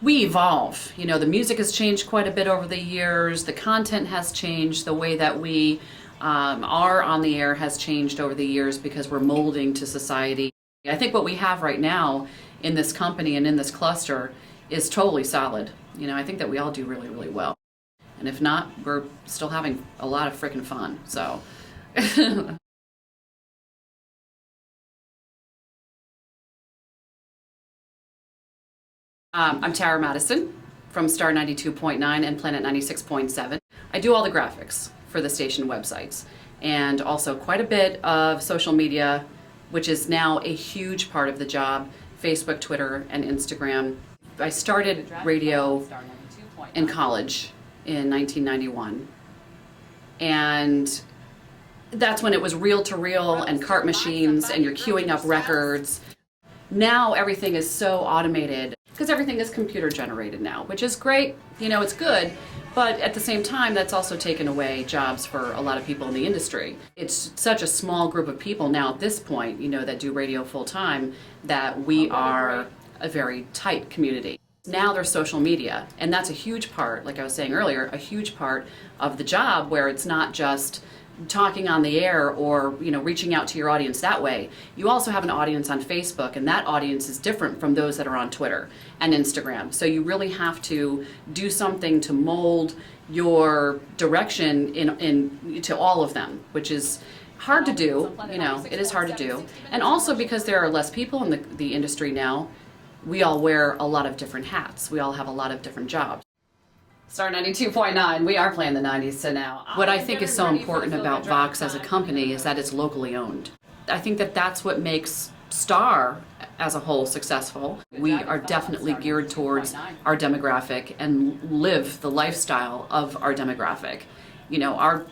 We evolve. You know, the music has changed quite a bit over the years. The content has changed. The way that we are on the air has changed over the years because we're molding to society. I think what we have right now in this company and in this cluster is totally solid. You know, I think that we all do really, really well. And if not, we're still having a lot of freaking fun. So. I'm Tara Madison from Star 92.9 and Planet 96.7. I do all the graphics for the station websites and also quite a bit of social media, which is now a huge part of the job, Facebook, Twitter, and Instagram. I started radio in college in 1991, and that's when it was reel-to-reel and cart machines and you're queuing up records. Now everything is so automated because everything is computer generated now, which is great. You know, it's good, but at the same time, that's also taken away jobs for a lot of people in the industry. It's such a small group of people now at this point, you know, that do radio full time, that we are a very tight community. Now there's social media, and that's a huge part, like I was saying earlier, a huge part of the job where it's not just talking on the air or, you know, reaching out to your audience that way. You also have an audience on Facebook, and that audience is different from those that are on Twitter and Instagram. So you really have to do something to mold your direction in to all of them, which is hard to do. You know, it is hard to do. And also because there are less people in the industry now, we all wear a lot of different hats. We all have a lot of different jobs. Star 92.9, we are playing the 90s, so now. What I think is so important about Vox as a company is that it's locally owned. I think that that's what makes Star as a whole successful. We are definitely geared towards our demographic and live the lifestyle of our demographic. You know, our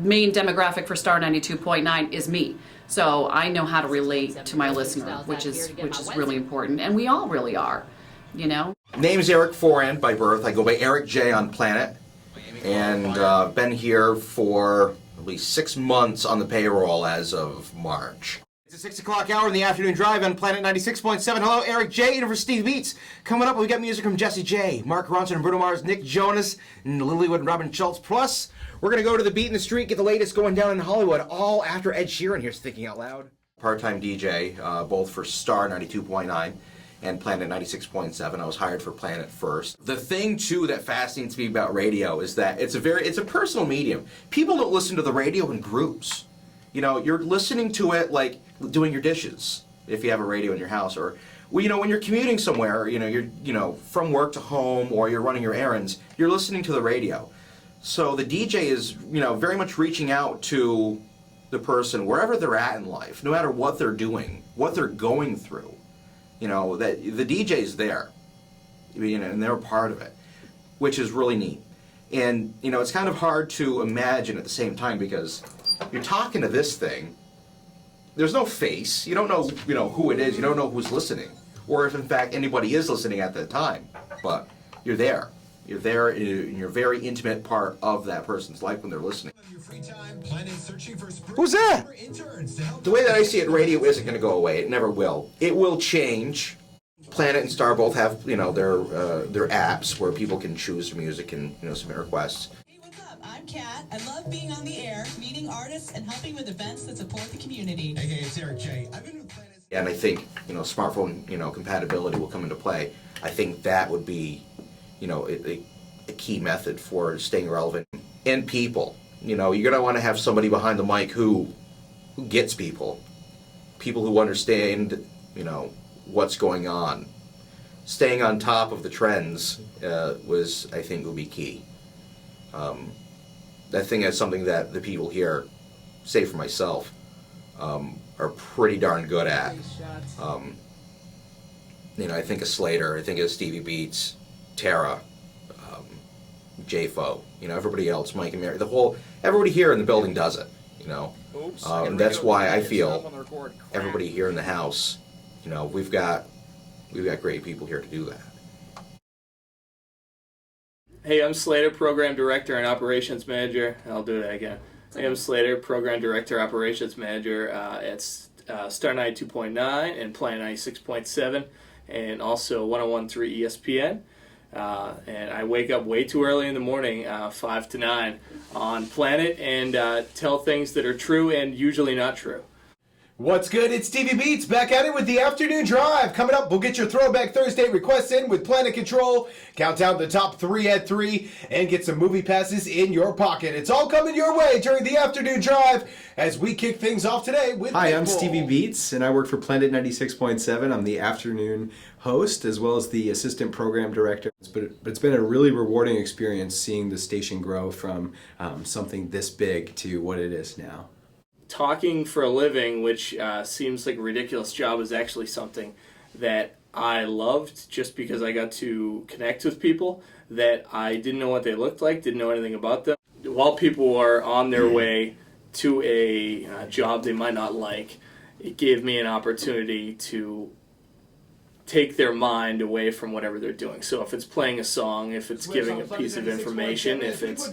main demographic for Star 92.9 is me. So I know how to relate to my listener, which is really important, and we all really are, you know. Name's Eric Foran by birth. I go by Eric J on Planet, and been here for at least 6 months on the payroll as of March. It's a 6 o'clock hour in the afternoon drive on Planet 96.7. Hello, Eric J. in for Steve Beats. Coming up, we got music from Jesse J, Mark Ronson and Bruno Mars, Nick Jonas, and Lilywood and Robin Schultz. Plus, we're going to go to the beat in the street, get the latest going down in Hollywood, all after Ed Sheeran here's Thinking Out Loud. Part-time DJ, both for Star 92.9 and Planet 96.7. I was hired for Planet first. The thing, too, that fascinates me about radio is that it's a personal medium. People don't listen to the radio in groups. You know, you're listening to it like doing your dishes, if you have a radio in your house, or, well, you know, when you're commuting somewhere, you know, you're from work to home, or you're running your errands, you're listening to the radio. So the DJ is, you know, very much reaching out to the person wherever they're at in life, no matter what they're doing, what they're going through. You know, that the DJ's there, you know, and they're a part of it, which is really neat. And, you know, it's kind of hard to imagine at the same time because you're talking to this thing. There's no face. You don't know, you know, who it is. You don't know who's listening, or if in fact anybody is listening at that time. But you're there. You're there, and you're a very intimate part of that person's life when they're listening. Who's that? The way that I see it, radio isn't going to go away. It never will. It will change. Planet and Star both have, you know, their apps where people can choose music and, you know, submit requests. Hey, what's up? I'm Kat. I love being on the air, meeting artists, and helping with events that support the community. Hey, it's Eric J. I've been with Planet. And I think, you know, smartphone, you know, compatibility will come into play. I think that would be, you know, a key method for staying relevant. And people. You know, you're going to want to have somebody behind the mic who gets people who understand, you know, what's going on. Staying on top of the trends was, I think, will be key. I think that's something that the people here, say for myself, are pretty darn good at. You know, I think of Slater, I think of Stevie Beats, Tara, J-Fo, you know, everybody else, Mike and Mary, everybody here in the building does it, you know. And that's why I feel everybody here in the house, you know, we've got great people here to do that. Hey, I'm Slater, Program Director and Operations Manager. I'll do that again. Hey, I'm Slater, Program Director, Operations Manager at Star 92.9 and Planet 96.7. and also 101.3 ESPN. And I wake up way too early in the morning, 5 to 9, on Planet, and tell things that are true and usually not true. What's good? It's TV Beats back at it with the afternoon drive. Coming up, we'll get your Throwback Thursday requests in with Planet Control, count down the top 3 at 3, and get some movie passes in your pocket. It's all coming your way during the afternoon drive as we kick things off today with Hi, I'm Pitbull. Stevie Beats, and I work for Planet 96.7. I'm the afternoon host as well as the assistant program director. But it's been a really rewarding experience seeing the station grow from something this big to what it is now. Talking for a living, which seems like a ridiculous job, is actually something that I loved just because I got to connect with people that I didn't know what they looked like, didn't know anything about them. While people are on their way to a job they might not like, it gave me an opportunity to take their mind away from whatever they're doing. So if it's playing a song, if it's giving a piece of information, if it's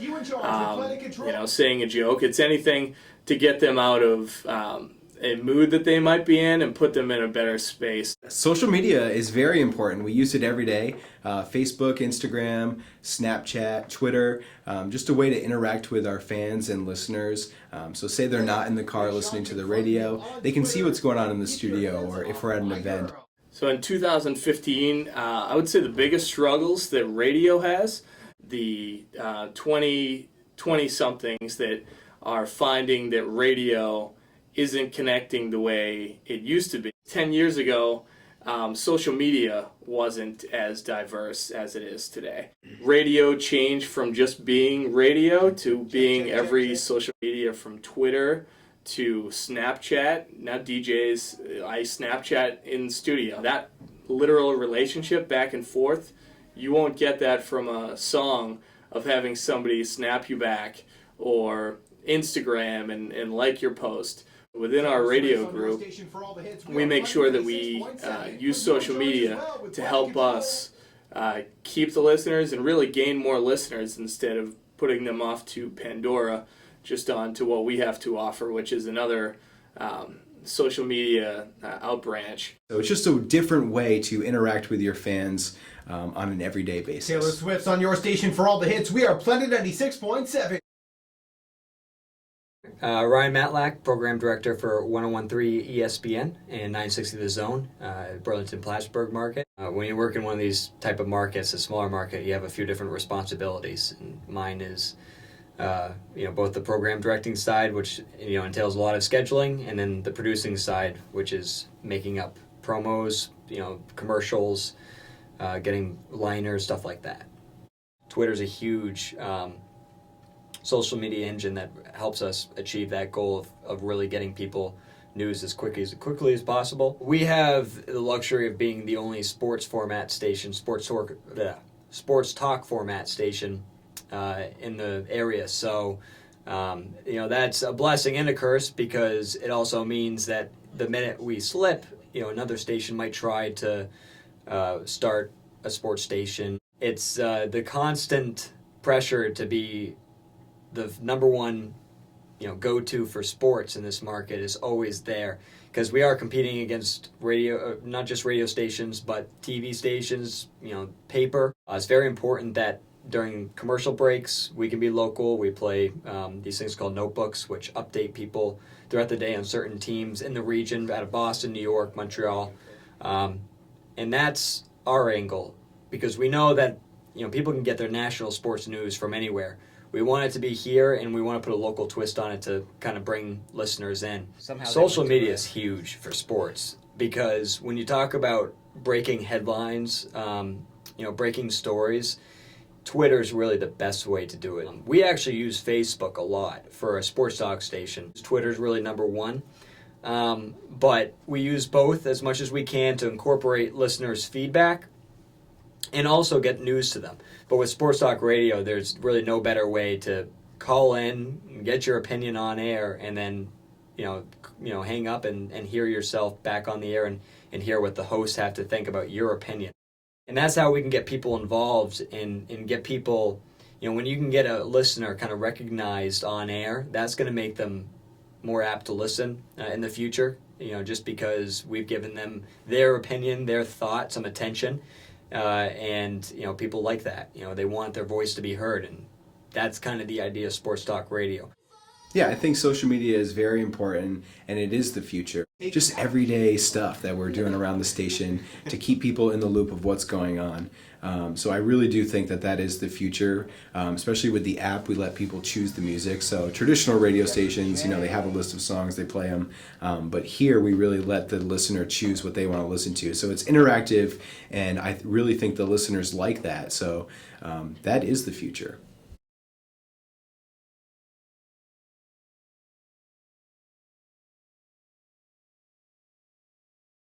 saying a joke, it's anything to get them out of a mood that they might be in and put them in a better space. Social media is very important. We use it every day. Facebook, Instagram, Snapchat, Twitter, just a way to interact with our fans and listeners. So say they're not in the car listening to the radio, they can see what's going on in the studio or if we're at an event. So in 2015, I would say the biggest struggles that radio has, the 20-somethings that are finding that radio isn't connecting the way it used to be. 10 years ago, social media wasn't as diverse as it is today. Radio changed from just being radio to being every social media, from Twitter to Snapchat. Now DJs, I Snapchat in studio. That literal relationship back and forth, you won't get that from a song of having somebody snap you back or Instagram and like your post. Within our radio group, we make sure that we use social media to help us keep the listeners and really gain more listeners instead of putting them off to Pandora, just on to what we have to offer, which is another social media outbranch. So it's just a different way to interact with your fans on an everyday basis. Taylor Swift's on your station for all the hits. We are Planet 96.7. Ryan Matlack, Program Director for 101.3 ESPN and 960 The Zone, Burlington-Plattsburgh market. When you work in one of these type of markets, a smaller market, you have a few different responsibilities. And mine is both the program directing side, which entails a lot of scheduling, and then the producing side, which is making up promos, commercials, getting liners, stuff like that. Twitter's a huge social media engine that helps us achieve that goal of really getting people news as quickly as possible. We have the luxury of being the only sports talk format station in the area. So, that's a blessing and a curse, because it also means that the minute we slip, another station might try to start a sports station. It's the constant pressure to be the number one, go-to for sports in this market is always there, because we are competing against radio, not just radio stations, but TV stations, paper. It's very important that during commercial breaks, we can be local. We play these things called notebooks, which update people throughout the day on certain teams in the region, out of Boston, New York, Montreal. And that's our angle, because we know that people can get their national sports news from anywhere. We want it to be here, and we want to put a local twist on it to kind of bring listeners in. Social media is huge for sports, because when you talk about breaking headlines, breaking stories, Twitter is really the best way to do it. We actually use Facebook a lot for a sports talk station. Twitter is really number one, but we use both as much as we can to incorporate listeners' feedback and also get news to them. But with Sports Talk Radio, there's really no better way to call in, get your opinion on air, and then, hang up and hear yourself back on the air and hear what the hosts have to think about your opinion. And that's how we can get people involved and get people, when you can get a listener kind of recognized on air, that's going to make them more apt to listen in the future, just because we've given them their opinion, their thought, some attention, and people like that. They want their voice to be heard, and that's kind of the idea of sports talk radio. Yeah, I think social media is very important, and it is the future. Just everyday stuff that we're doing around the station to keep people in the loop of what's going on. So I really do think that is the future, especially with the app. We let people choose the music. So traditional radio stations, they have a list of songs, they play them. But here we really let the listener choose what they want to listen to. So it's interactive, and I really think the listeners like that. So that is the future.